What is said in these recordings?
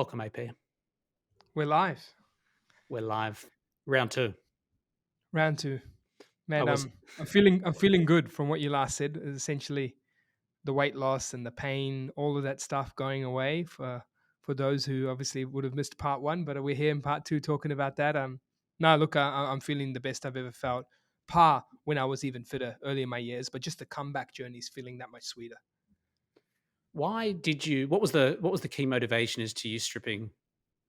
Welcome, AP. We're live. We're live. Round two. Round two. I Man, was, I'm feeling good from what you last said. Essentially the weight loss and the pain, all of that stuff going away for those who obviously would have missed part one, but we're here in part two talking about that. No, look, I'm feeling the best I've ever felt. When I was even fitter early in my years, but just the comeback journey is feeling that much sweeter. why did you? What was the key motivation as to you stripping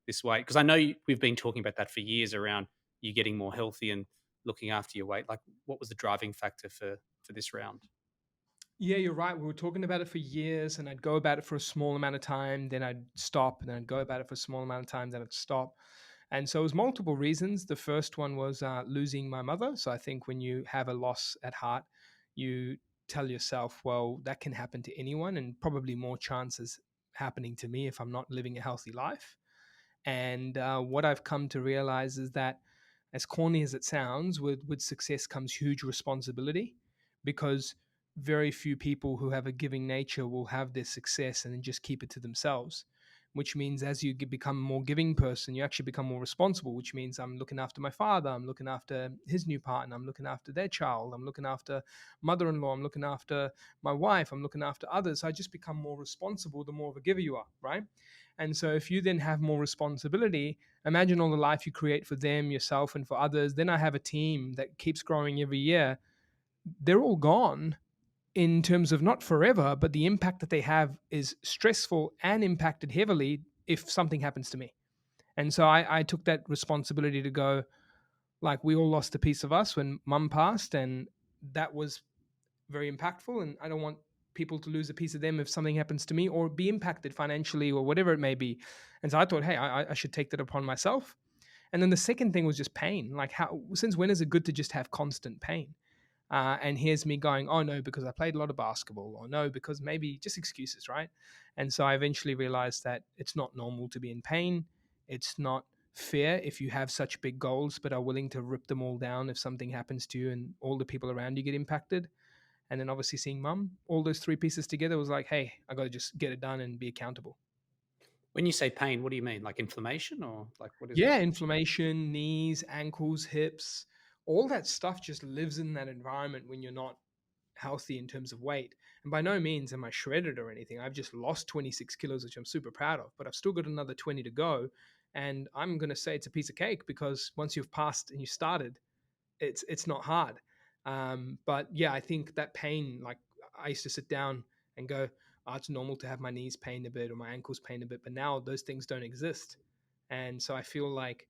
this weight? Because I know we've been talking about that for years around you getting more healthy and looking after your weight. Like, what was the driving factor for this round? Yeah, you're right. We were talking about it for years, and I'd go about it for a small amount of time, then I'd stop, and then I'd go about it for a small amount of time, then I'd stop. And so it was multiple reasons. The first one was losing my mother. So I think when you have a loss at heart, you tell yourself, well, that can happen to anyone, and probably more chances happening to me if I'm not living a healthy life. And what I've come to realize is that, as corny as it sounds, with success comes huge responsibility, because very few people who have a giving nature will have their success and then just keep it to themselves. Which means as you become a more giving person, you actually become more responsible, which means I'm looking after my father, I'm looking after his new partner, I'm looking after their child, I'm looking after mother in law, I'm looking after my wife, I'm looking after others. I just become more responsible the more of a giver you are, right? And so if you then have more responsibility, imagine all the life you create for them, yourself, and for others. Then I have a team that keeps growing every year. They're all gone in terms of not forever, but the impact that they have is stressful and impacted heavily if something happens to me. And so I took that responsibility to go, like, we all lost a piece of us when mum passed, and that was very impactful. And I don't want people to lose a piece of them if something happens to me or be impacted financially or whatever it may be. And so I thought, hey, I should take that upon myself. And then the second thing was just pain. Like, how, since when is it good to just have constant pain? And here's me going, oh no, because I played a lot of basketball, or no, because maybe just excuses, right? And so I eventually realized that it's not normal to be in pain. It's not fair if you have such big goals but are willing to rip them all down if something happens to you and all the people around you get impacted. And then obviously seeing mum, all those three pieces together was like, hey, I got to just get it done and be accountable. When you say pain, what do you mean? Like inflammation, or like what is it? Yeah, inflammation, knees, ankles, hips, all that stuff just lives in that environment when you're not healthy in terms of weight. And by no means am I shredded or anything. I've just lost 26 kilos, which I'm super proud of, but I've still got another 20 to go. And I'm going to say it's a piece of cake, because once you've passed and you started, it's not hard. But yeah, I think that pain, like, I used to sit down and go, oh, it's normal to have my knees pain a bit or my ankles pain a bit, but now those things don't exist. And so I feel like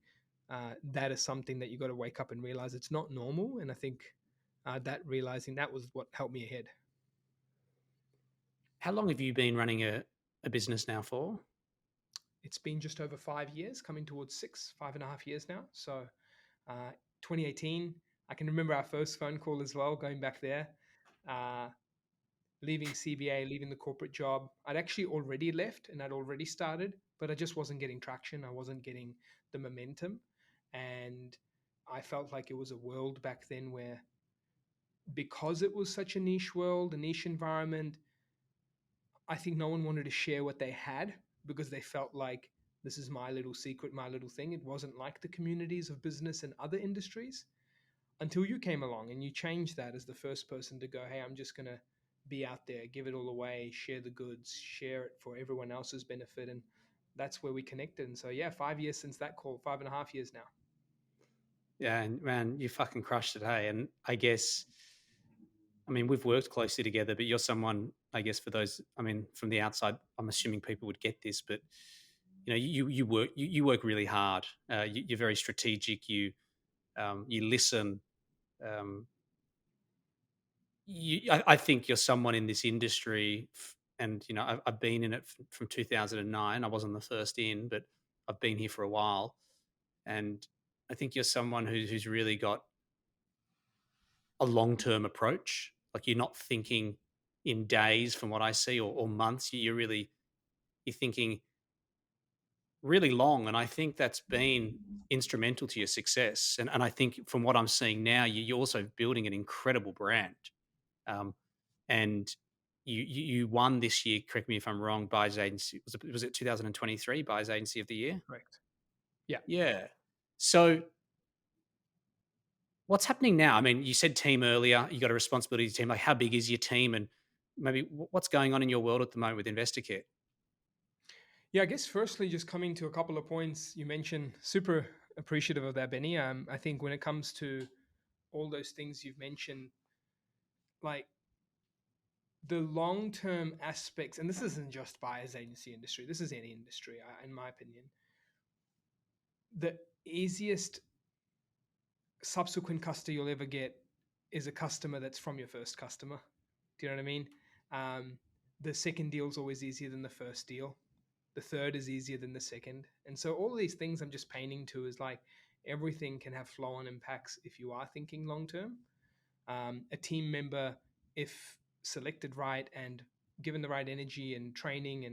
that is something that you got to wake up and realize it's not normal. And I think that realizing that was what helped me ahead. How long have you been running a business now for? It's been just over 5 years, coming towards 5.5 years now. So uh, 2018, I can remember our first phone call as well, going back there. Uh, Leaving CBA, leaving the corporate job. I'd actually already left and I'd already started, but I just wasn't getting traction. I wasn't getting the momentum. And I felt like it was a world back then where, because it was such a niche world, a niche environment, I think no one wanted to share what they had, because they felt like this is my little secret, my little thing. It wasn't like the communities of business and other industries, until you came along and you changed that as the first person to go, hey, I'm just going to be out there, give it all away, share the goods, share it for everyone else's benefit. And that's where we connected. And so, yeah, 5 years since that call, 5.5 years now. Yeah, and man, you fucking crushed it, hey. And I guess, I mean, we've worked closely together, but you're someone, I guess, for those, I mean, from the outside, I'm assuming people would get this, but you know, you work really hard. You're very strategic. You listen. Um, I think you're someone in this industry, and you know, I've been in it from 2009. I wasn't the first in, but I've been here for a while, and I think you're someone who's really got a long term approach. Like you're not thinking in days, from what I see, or months. You're thinking really long, and I think that's been instrumental to your success. And I think from what I'm seeing now, you're also building an incredible brand. Um, and you won this year. Correct me if I'm wrong. Buyers agency was it 2023 buyers agency of the year? Correct. Yeah. Yeah. So what's happening now? I mean, you said team earlier. You got a responsibility to team. Like, how big is your team, and maybe what's going on in your world at the moment with InvestorKit? Yeah, I guess firstly, just coming to a couple of points you mentioned, super appreciative of that, Benny. I think when it comes to all those things you've mentioned, like the long term aspects, and this isn't just buyer's agency industry, this is any industry, in my opinion. The easiest subsequent customer you'll ever get is a customer that's from your first customer. Do you know what I mean? Um, the second deal is always easier than the first deal. The third is easier than the second. And so all of these things I'm just painting to is like everything can have flow on impacts if you are thinking long term. A team member, if selected right and given the right energy and training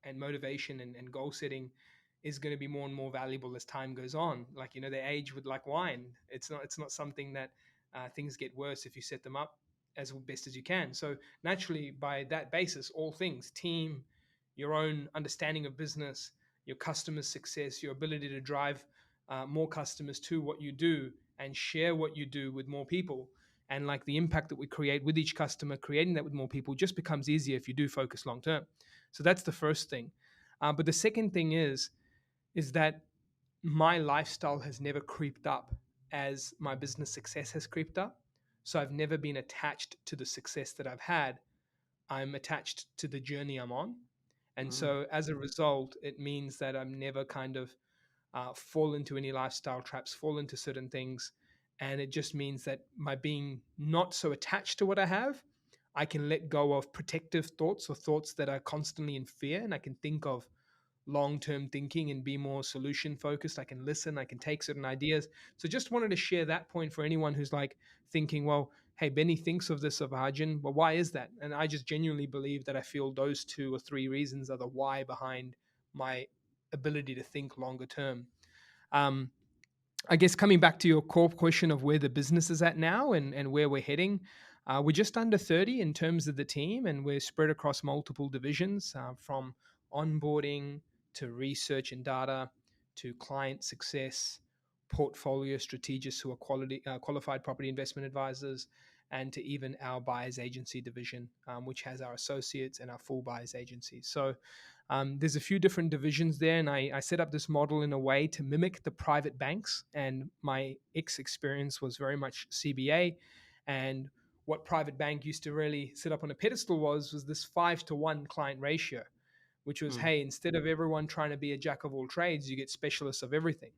and motivation and goal setting, is going to be more and more valuable as time goes on. Like, you know, they age with like wine. It's not something that things get worse if you set them up as best as you can. So naturally, by that basis, all things team, your own understanding of business, your customers' success, your ability to drive more customers to what you do and share what you do with more people, and like the impact that we create with each customer, creating that with more people just becomes easier if you do focus long term. So that's the first thing. But the second thing is that my lifestyle has never creeped up as my business success has creeped up. So I've never been attached to the success that I've had. I'm attached to the journey I'm on. And Mm, so as a result, it means that I'm never kind of fall into any lifestyle traps, fall into certain things. And it just means that by being not so attached to what I have, I can let go of protective thoughts or thoughts that are constantly in fear. And I can think of long term thinking and be more solution focused. I can listen, I can take certain ideas. So just wanted to share that point for anyone who's like thinking, well, hey, Benny thinks of this of Arjun. Well, why is that? And I just genuinely believe that I feel those two or three reasons are the why behind my ability to think longer term. Um, I guess coming back to your core question of where the business is at now and where we're heading, we're just under 30 in terms of the team, and we're spread across multiple divisions from onboarding to research and data to client success, portfolio strategists who are qualified property investment advisors, and to even our buyers agency division, which has our associates and our full buyers agency. So there's a few different divisions there, and I set up this model in a way to mimic the private banks. And my experience was very much CBA, and what private bank used to really sit up on a pedestal was this 5-to-1 client ratio, which was, mm, hey, instead of everyone trying to be a jack of all trades, you get specialists of everything.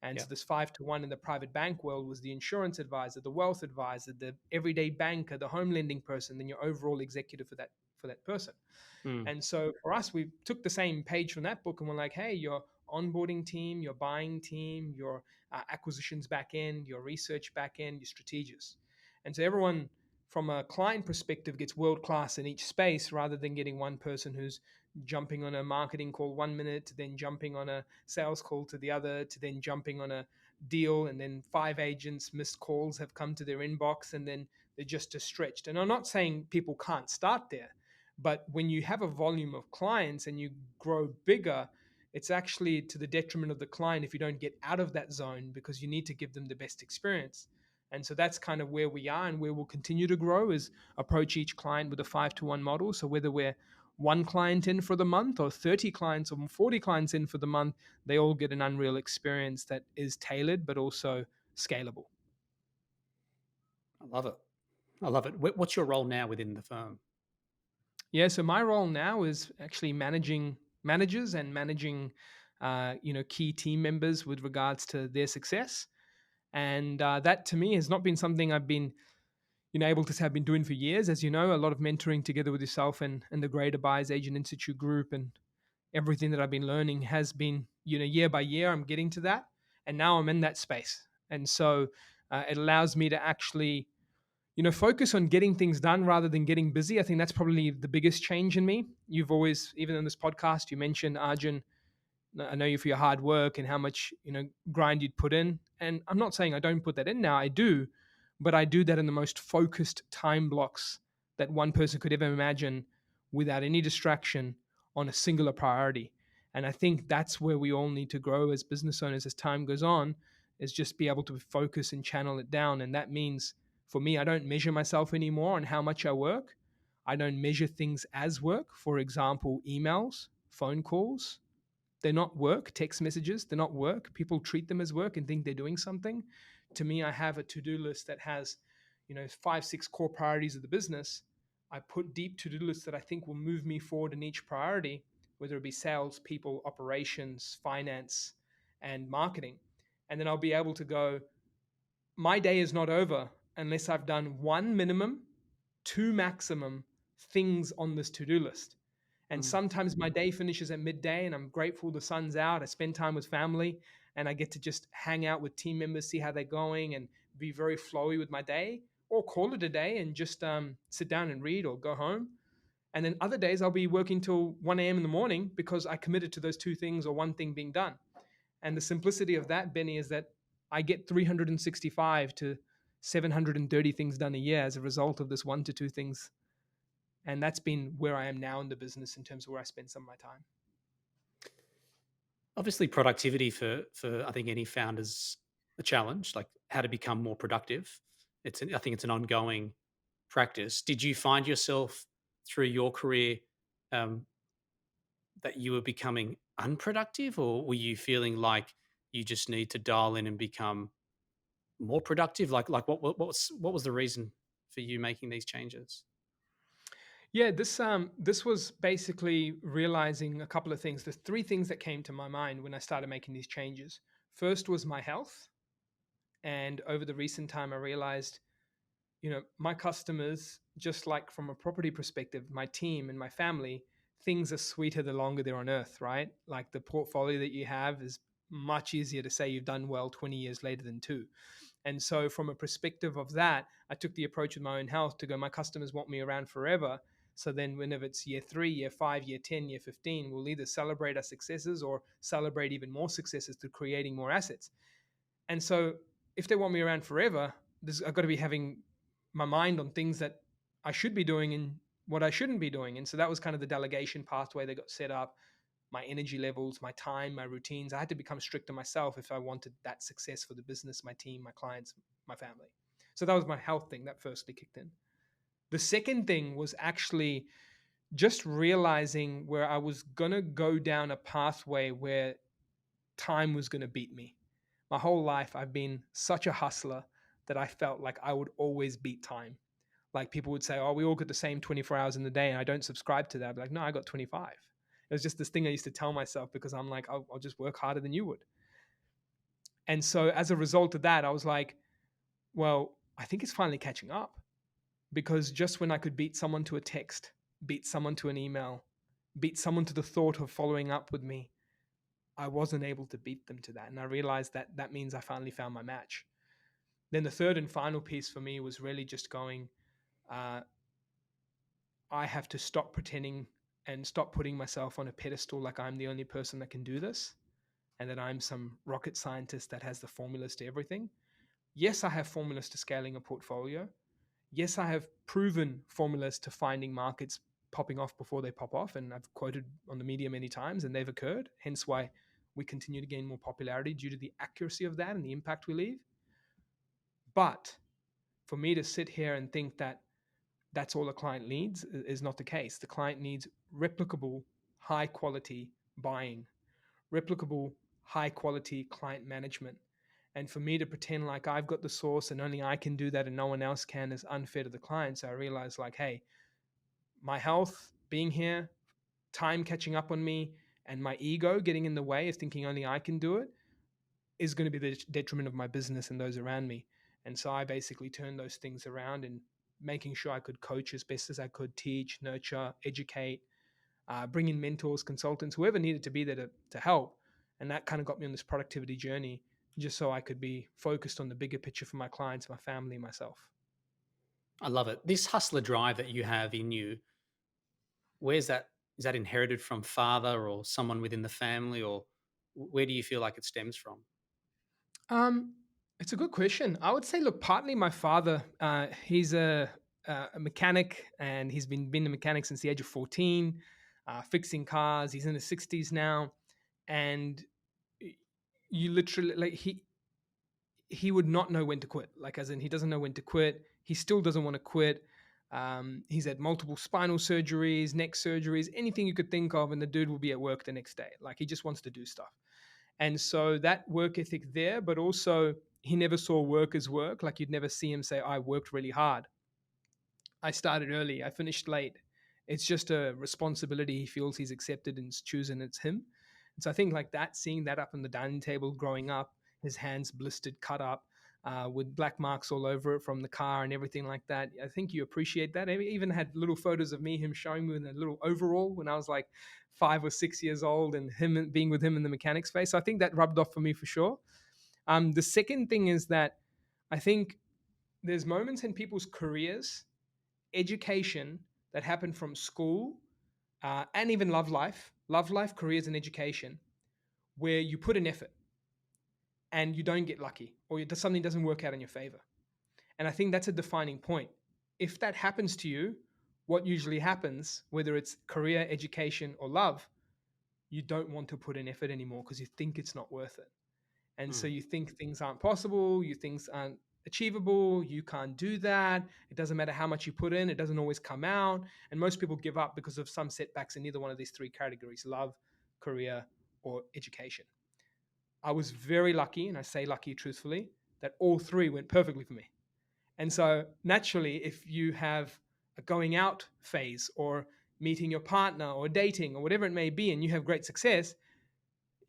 And yeah. so this 5-to-1 in the private bank world was the insurance advisor, the wealth advisor, the everyday banker, the home lending person, then your overall executive for that person. Mm, And so for us, we took the same page from that book and we're like, hey, your onboarding team, your buying team, your acquisitions back end, your research back end, your strategists. And so everyone from a client perspective gets world class in each space rather than getting one person who's jumping on a marketing call 1 minute to then jumping on a sales call to the other to then jumping on a deal, and then 5 agents missed calls have come to their inbox and then they're just stretched. And I'm not saying people can't start there, but when you have a volume of clients and you grow bigger, it's actually to the detriment of the client if you don't get out of that zone, because you need to give them the best experience. And so that's kind of where we are and where we'll continue to grow, is approach each client with a 5-to-1 model. So whether we're one client in for the month or 30 clients or 40 clients in for the month, they all get an Unreal experience that is tailored but also scalable. I love it. I love it. What's your role now within the firm? Yeah, so my role now is actually managing managers and managing, key team members with regards to their success. And that to me has not been something I've been, able to say I've been doing for years. As you know, a lot of mentoring together with yourself and the Greater Buyers Agent Institute group, and everything that I've been learning has been, year by year, I'm getting to that. And now I'm in that space. And so it allows me to actually focus on getting things done rather than getting busy. I think that's probably the biggest change in me. You've always, even in this podcast, you mentioned, Arjun, I know you for your hard work and how much, grind you'd put in. And I'm not saying I don't put that in now, I do, but I do that in the most focused time blocks that one person could ever imagine without any distraction on a singular priority. And I think that's where we all need to grow as business owners as time goes on, is just be able to focus and channel it down. And that means for me, I don't measure myself anymore on how much I work. I don't measure things as work. For example, emails, phone calls, they're not work. Text messages, they're not work. People treat them as work and think they're doing something. To me, I have a to-do list that has, 5, 6 core priorities of the business. I put deep to-do lists that I think will move me forward in each priority, whether it be sales, people, operations, finance, and marketing. And then I'll be able to go, my day is not over unless I've done one minimum, two maximum things on this to-do list. And Mm. sometimes my day finishes at midday and I'm grateful the sun's out. I spend time with family and I get to just hang out with team members, see how they're going, and be very flowy with my day, or call it a day and just sit down and read or go home. And then other days I'll be working till 1 a.m. in the morning because I committed to those two things or one thing being done. And the simplicity of that, Benny, is that I get 365 to 730 things done a year as a result of this one to two things. And that's been where I am now in the business in terms of where I spend some of my time. Obviously, productivity for I think any founder's a challenge, like how to become more productive. I think it's an ongoing practice. Did you find yourself through your career um, that you were becoming unproductive, or were you feeling like you just need to dial in and become more productive? What was the reason for you making these changes? Yeah, this was basically realizing a couple of things. There's three things that came to my mind when I started making these changes. First was my health, and over the recent time, I realized, my customers, just like from a property perspective, my team and my family, things are sweeter the longer they're on earth, right? Like the portfolio that you have is much easier to say you've done well 20 years later than two. And so, from a perspective of that, I took the approach with my own health to go, my customers want me around forever. So then, whenever it's year 3, year 5, year 10, year 15, we'll either celebrate our successes or celebrate even more successes through creating more assets. And so, if they want me around forever, I've got to be having my mind on things that I should be doing and what I shouldn't be doing. And so, that was kind of the delegation pathway that got set up, my energy levels, my time, my routines. I had to become strict on myself if I wanted that success for the business, my team, my clients, my family. So that was my health thing that firstly kicked in. The second thing was actually just realizing where I was going to go down a pathway where time was going to beat me. My whole life, I've been such a hustler that I felt like I would always beat time. Like people would say, oh, we all get the same 24 hours in the day. And I don't subscribe to that. I'd be like, no, I got 25. It was just this thing I used to tell myself because I'm like, I'll just work harder than you would. And so as a result of that, I was like, well, I think it's finally catching up because just when I could beat someone to a text, beat someone to an email, beat someone to the thought of following up with me, I wasn't able to beat them to that. And I realized that that means I finally found my match. Then the third and final piece for me was really just going, uh, I have to stop pretending and stop putting myself on a pedestal like I'm the only person that can do this and that I'm some rocket scientist that has the formulas to everything. Yes, I have formulas to scaling a portfolio. Yes, I have proven formulas to finding markets popping off before they pop off. And I've quoted on the media many times and they've occurred. Hence why we continue to gain more popularity due to the accuracy of that and the impact we leave. But for me to sit here and think that that's all a client needs is not the case. The client needs replicable, high quality buying, replicable, high quality client management. And for me to pretend like I've got the source and only I can do that and no one else can is unfair to the client. So I realized, like, hey, my health being here, time catching up on me, and my ego getting in the way of thinking only I can do it is going to be the detriment of my business and those around me. And so I basically turned those things around and making sure I could coach as best as I could, teach, nurture, educate, bring in mentors, consultants, whoever needed to be there to help. And that kind of got me on this productivity journey just so I could be focused on the bigger picture for my clients, my family, myself. I love it. This hustler drive that you have in you, where's that? Is that inherited from father or someone within the family, or where do you feel like it stems from? Um, it's a good question. I would say, look, partly my father, he's a mechanic, and he's been a mechanic since the age of 14, fixing cars. He's in his 60s now, and you literally like he would not know when to quit. Like, as in, he doesn't know when to quit. He still doesn't want to quit. He's had multiple spinal surgeries, neck surgeries, anything you could think of, and the dude will be at work the next day. Like, he just wants to do stuff. And so that work ethic there, but also he never saw work as work. Like, you'd never see him say, I worked really hard. I started early, I finished late. It's just a responsibility he feels he's accepted and chosen. It's him. And so I think like that, seeing that up on the dining table growing up, his hands blistered, cut up, with black marks all over it from the car and everything like that. I think you appreciate that. I even had little photos of me, him showing me in a little overall when I was like 5 or 6 years old, and him being with him in the mechanic space. So I think that rubbed off for me for sure. The second thing is that I think there's moments in people's careers, education that happen from school, and even love life, careers, and education, where you put an effort and you don't get lucky, or something doesn't work out in your favor. And I think that's a defining point. If that happens to you, what usually happens, whether it's career, education, or love, you don't want to put in effort anymore because you think it's not worth it. And so Mm. you think things aren't possible, you things aren't achievable, you can't do that. It doesn't matter how much you put in, it doesn't always come out. And most people give up because of some setbacks in either one of these three categories: love, career, or education. I was very lucky, and I say lucky truthfully, that all three went perfectly for me. And so naturally, if you have a going out phase, or meeting your partner, or dating, or whatever it may be, and you have great success,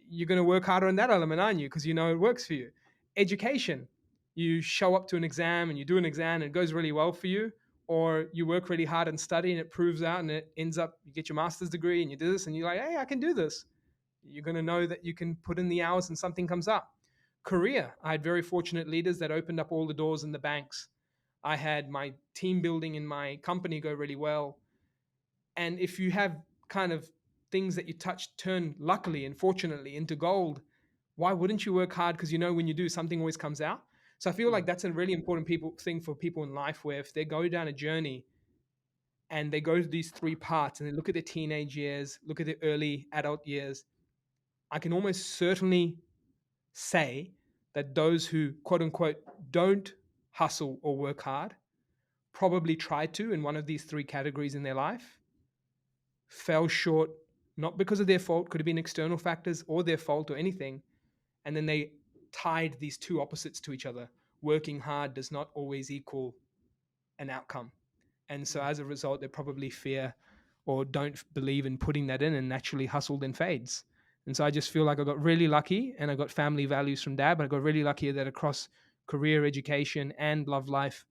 you're going to work harder on that element, aren't you? Because you know it works for you. Education, you show up to an exam and you do an exam and it goes really well for you, or you work really hard and study and it proves out and it ends up, you get your master's degree and you do this and you're like, hey, I can do this. You're going to know that you can put in the hours and something comes up. Career, I had very fortunate leaders that opened up all the doors in the banks. I had my team building in my company go really well. And if you have kind of things that you touch turn luckily and fortunately into gold, why wouldn't you work hard? Because you know when you do, something always comes out. So I feel like Mm. that's a really important thing for people in life, where if they go down a journey and they go to these three parts and they look at their teenage years, look at their early adult years, I can almost certainly say that those who quote unquote don't hustle or work hard probably tried to in one of these three categories in their life, fell short, not because of their fault, could have been external factors or their fault or anything. And then they tied these two opposites to each other. Working hard does not always equal an outcome. And so Mm. as a result, they probably fear or don't believe in putting that in, and naturally hustle then fades. And so I just feel like I got really lucky, and I got family values from dad, but I got really lucky that across career, education, and love life,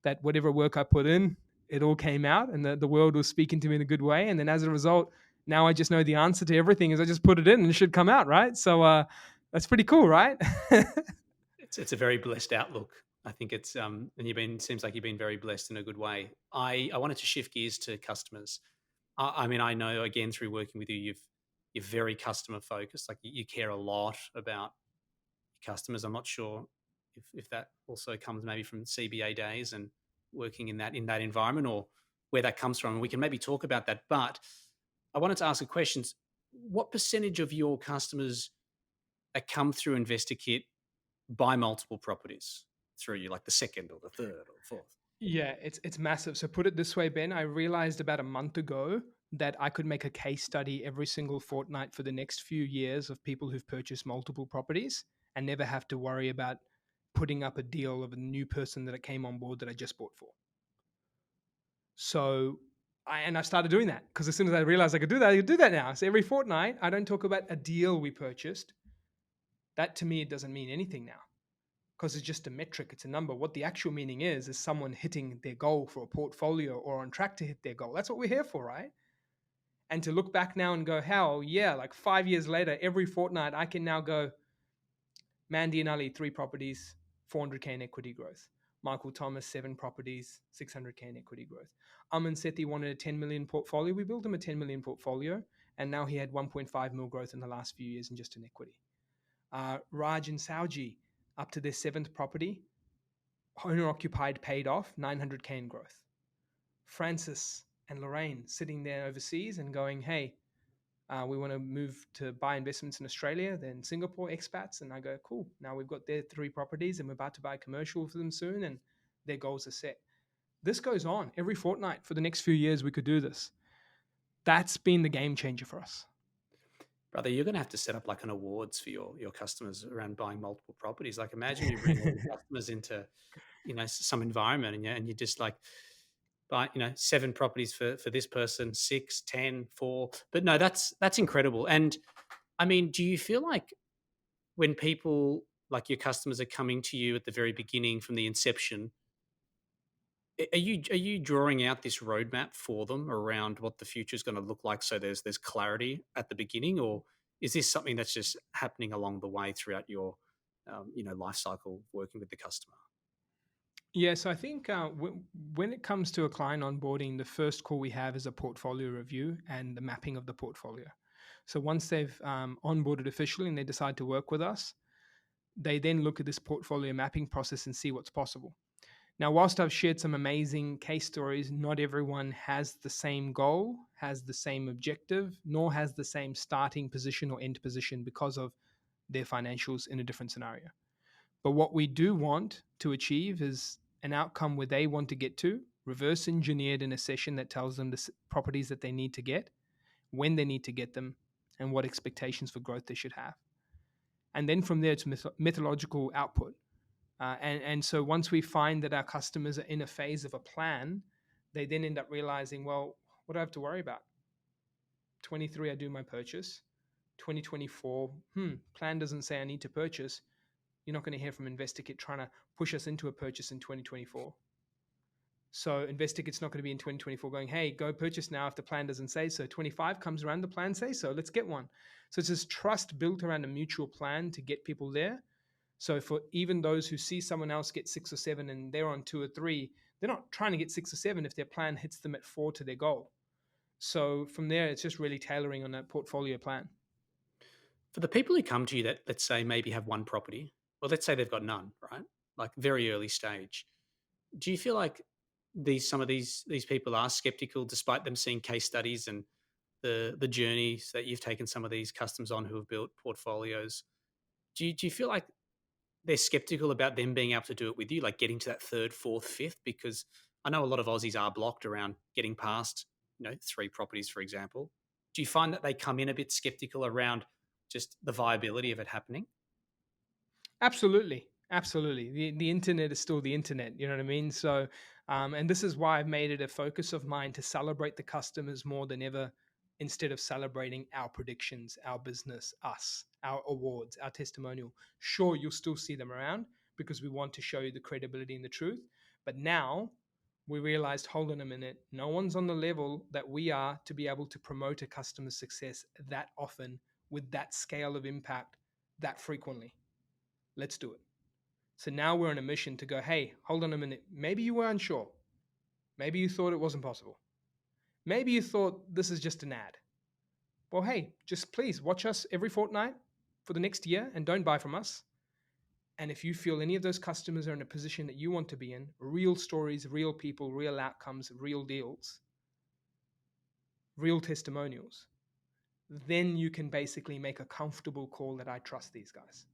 that whatever work I put in, it all came out, and the world was speaking to me in a good way. And then as a result, now I just know the answer to everything is I just put it in and it should come out, right? So that's pretty cool, right? It's a very blessed outlook. I think it's and seems like you've been very blessed in a good way. I wanted to shift gears to customers. I mean, I know again through working with you, you're very customer focused. Like you care a lot about customers. I'm not sure if that also comes maybe from CBA days and working in that environment, or where that comes from. We can maybe talk about that. But I wanted to ask a question. What percentage of your customers that come through InvestorKit buy multiple properties through you, like the second or the third or the fourth? Yeah, it's massive. So put it this way, Ben, I realized about a month ago that I could make a case study every single fortnight for the next few years of people who've purchased multiple properties and never have to worry about putting up a deal of a new person that I came on board that I just bought for. So I started doing that because as soon as I realized I could do that now. So every fortnight, I don't talk about a deal we purchased. That to me, it doesn't mean anything now, because it's just a metric, it's a number. What the actual meaning is someone hitting their goal for a portfolio or on track to hit their goal. That's what we're here for, right? And to look back now and go, hell yeah, like 5 years later, every fortnight, I can now go, Mandy and Ali, 3 properties, 400K in equity growth. Michael Thomas, 7 properties, 600K in equity growth. Aman Sethi wanted a 10 million portfolio. We built him a 10 million portfolio, and now he had 1.5 mil growth in the last few years in just in equity. Raj and Sauji, up to their 7th property, owner occupied, paid off, 900K in growth. Francis and Lorraine sitting there overseas and going, hey, we want to move to buy investments in Australia, then Singapore, expats. And I go, cool. Now we've got their 3 properties and we're about to buy a commercial for them soon. And their goals are set. This goes on every fortnight for the next few years. We could do this. That's been the game changer for us. Brother, you're going to have to set up like an awards for your customers around buying multiple properties. Like imagine you bring all your customers into, some environment and you just like buy, 7 properties for this person, 6, 10, 4. But no, that's incredible. And I mean, do you feel like when people like your customers are coming to you at the very beginning from the inception, are you drawing out this roadmap for them around what the future is going to look like? So there's clarity at the beginning, or is this something that's just happening along the way throughout your life cycle working with the customer? Yeah, so I think when it comes to a client onboarding, the first call we have is a portfolio review and the mapping of the portfolio. So once they've onboarded officially and they decide to work with us, they then look at this portfolio mapping process and see what's possible. Now, whilst I've shared some amazing case stories, not everyone has the same goal, has the same objective, nor has the same starting position or end position because of their financials in a different scenario. But what we do want to achieve is an outcome where they want to get to, reverse engineered in a session that tells them the properties that they need to get, when they need to get them, and what expectations for growth they should have. And then from there, it's methodological output. And so once we find that our customers are in a phase of a plan, they then end up realizing, well, what do I have to worry about? 23, I do my purchase. 2024, plan doesn't say I need to purchase. You're not going to hear from InvestorKit trying to push us into a purchase in 2024. So InvestorKit's not going to be in 2024 going, hey, go purchase now if the plan doesn't say so. 25 comes around, the plan says so. Let's get one. So it's this trust built around a mutual plan to get people there. So for even those who see someone else get 6 or 7 and they're on 2 or 3, they're not trying to get 6 or 7 if their plan hits them at 4 to their goal. So from there, it's just really tailoring on that portfolio plan. For the people who come to you that, let's say, maybe have 1 property, or let's say they've got none, right? Like very early stage. Do you feel like some of these people are skeptical despite them seeing case studies and the journeys that you've taken some of these customers on who have built portfolios? Do you feel like they're skeptical about them being able to do it with you, like getting to that third, fourth, fifth? Because I know a lot of Aussies are blocked around getting past, 3 properties, for example. Do you find that they come in a bit skeptical around just the viability of it happening? Absolutely. Absolutely. The internet is still the internet. You know what I mean? So, and this is why I've made it a focus of mine to celebrate the customers more than ever instead of celebrating our predictions, our business, us, our awards, our testimonial. Sure, you'll still see them around because we want to show you the credibility and the truth. But now we realized, hold on a minute, no one's on the level that we are to be able to promote a customer success that often with that scale of impact that frequently. Let's do it. So now we're on a mission to go, hey, hold on a minute. Maybe you were unsure. Maybe you thought it wasn't possible. Maybe you thought this is just an ad. Well, hey, just please watch us every fortnight for the next year and don't buy from us. And if you feel any of those customers are in a position that you want to be in, real stories, real people, real outcomes, real deals, real testimonials, then you can basically make a comfortable call that I trust these guys.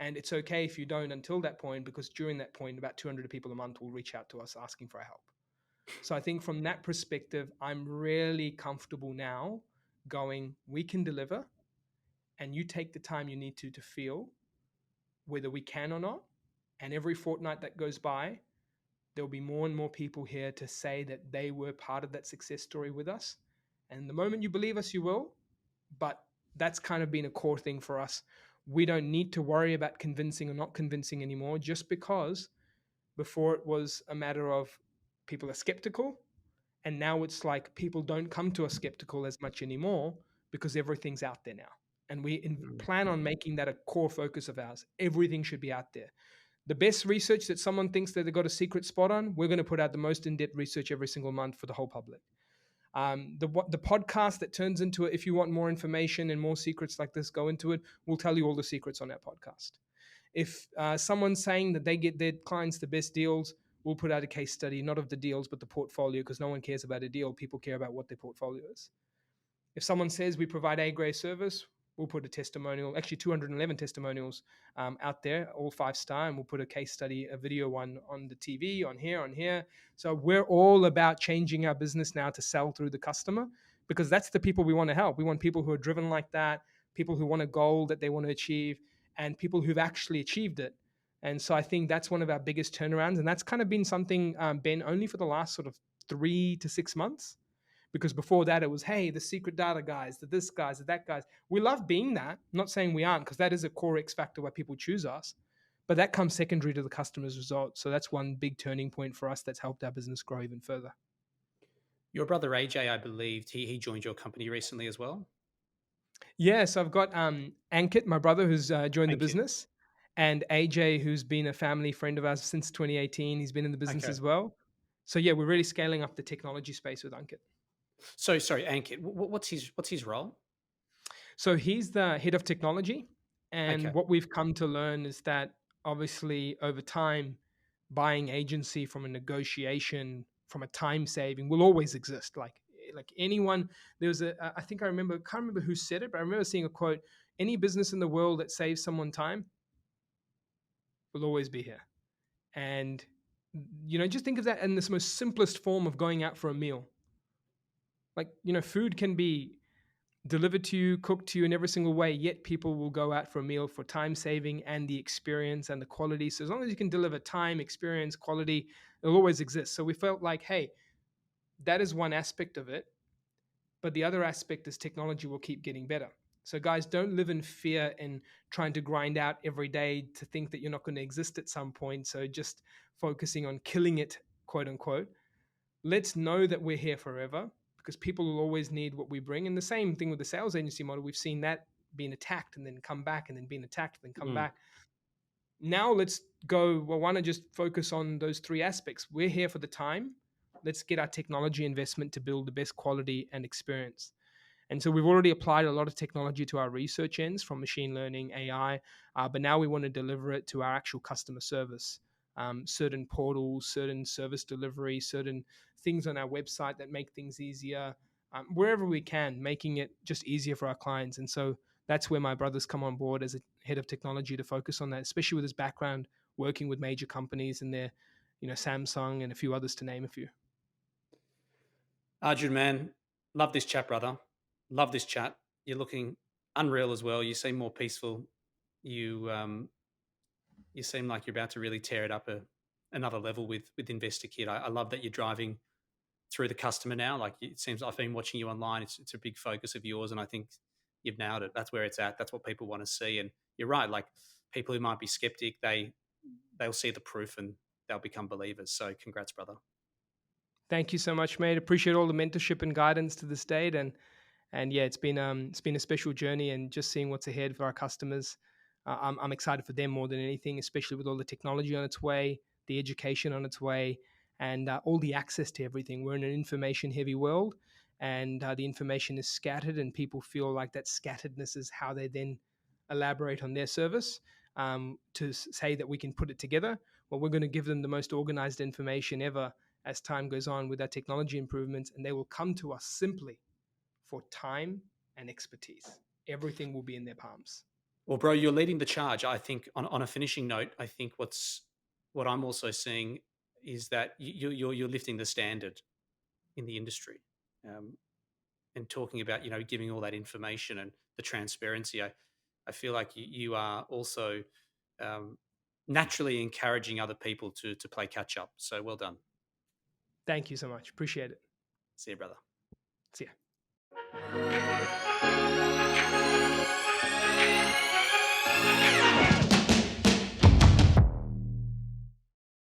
And it's okay if you don't until that point, because during that point, about 200 people a month will reach out to us asking for our help. So I think from that perspective, I'm really comfortable now going, we can deliver, and you take the time you need to feel whether we can or not. And every fortnight that goes by, there'll be more and more people here to say that they were part of that success story with us. And the moment you believe us, you will. But that's kind of been a core thing for us. We don't need to worry about convincing or not convincing anymore, just because before it was a matter of people are skeptical. And now it's like people don't come to us skeptical as much anymore because everything's out there now. And we Mm. plan on making that a core focus of ours. Everything should be out there. The best research that someone thinks that they've got a secret spot on, we're going to put out the most in-depth research every single month for the whole public. The podcast that turns into it, if you want more information and more secrets like this, go into it. We'll tell you all the secrets on our podcast. If someone's saying that they get their clients the best deals, we'll put out a case study, not of the deals, but the portfolio, because no one cares about a deal. People care about what their portfolio is. If someone says we provide A-grade service, we'll put a testimonial, actually 211 testimonials out there, all 5-star, and we'll put a case study, a video one on the TV, on here. So we're all about changing our business now to sell through the customer, because that's the people we want to help. We want people who are driven like that, people who want a goal that they want to achieve, and people who've actually achieved it. And so I think that's one of our biggest turnarounds. And that's kind of been something, Ben, only for the last sort of 3 to 6 months, because before that it was, hey, the secret data guys, the this guys, the that guys. We love being that. I'm not saying we aren't, because that is a core X factor why people choose us, but that comes secondary to the customer's results. So that's one big turning point for us that's helped our business grow even further. Your brother AJ, I believed he joined your company recently as well. Yeah, so I've got Ankit, my brother, who's joined the Thank you. business, and AJ, who's been a family friend of ours since 2018. He's been in the business Okay. as well. So yeah, we're really scaling up the technology space with Ankit. So sorry, Ankit. What's his role? So he's the head of technology. And Okay. what we've come to learn is that obviously over time, buying agency from a negotiation, from a time saving will always exist. Like anyone, there was I think I remember, can't remember who said it, but I remember seeing a quote, any business in the world that saves someone time will always be here. And, just think of that in this most simplest form of going out for a meal. Like, food can be delivered to you, cooked to you in every single way, yet people will go out for a meal for time saving and the experience and the quality. So as long as you can deliver time, experience, quality, it'll always exist. So we felt like, hey, that is one aspect of it. But the other aspect is technology will keep getting better. So guys, don't live in fear and trying to grind out every day to think that you're not going to exist at some point. So just focusing on killing it, quote unquote. Let's know that we're here forever, because people will always need what we bring. And the same thing with the sales agency model. We've seen that being attacked and then come back, and then being attacked and then come Mm. back. Now let's go, well, why not just focus on those three aspects? We're here for the time. Let's get our technology investment to build the best quality and experience. And so we've already applied a lot of technology to our research ends, from machine learning, AI, but now we want to deliver it to our actual customer service. Certain portals, certain service delivery, certain things on our website that make things easier, wherever we can, making it just easier for our clients. And so that's where my brother's come on board as a head of technology to focus on that, especially with his background working with major companies and their, Samsung and a few others, to name a few. Arjun, man, love this chat, brother. Love this chat. You're looking unreal as well. You seem more peaceful. You seem like you're about to really tear it up another level with InvestorKit. I love that you're driving through the customer now. Like, it seems I've been watching you online. It's a big focus of yours, and I think you've nailed it. That's where it's at. That's what people want to see. And you're right. Like, people who might be skeptic, they'll see the proof and they'll become believers. So congrats, brother. Thank you so much, mate. Appreciate all the mentorship and guidance to this date, and yeah, it's been a special journey, and just seeing what's ahead for our customers. I'm excited for them more than anything, especially with all the technology on its way, the education on its way, and all the access to everything. We're in an information heavy world, and the information is scattered, and people feel like that scatteredness is how they then elaborate on their service. To say that we can put it together, well, we're going to give them the most organized information ever as time goes on with our technology improvements, and they will come to us simply for time and expertise. Everything will be in their palms. Well, bro, you're leading the charge. I think on a finishing note, I think what I'm also seeing is that you're lifting the standard in the industry, um, and talking about, giving all that information and the transparency. I feel like you are also, um, naturally encouraging other people to play catch up. So well done. Thank you so much. Appreciate it. See you, brother. See ya.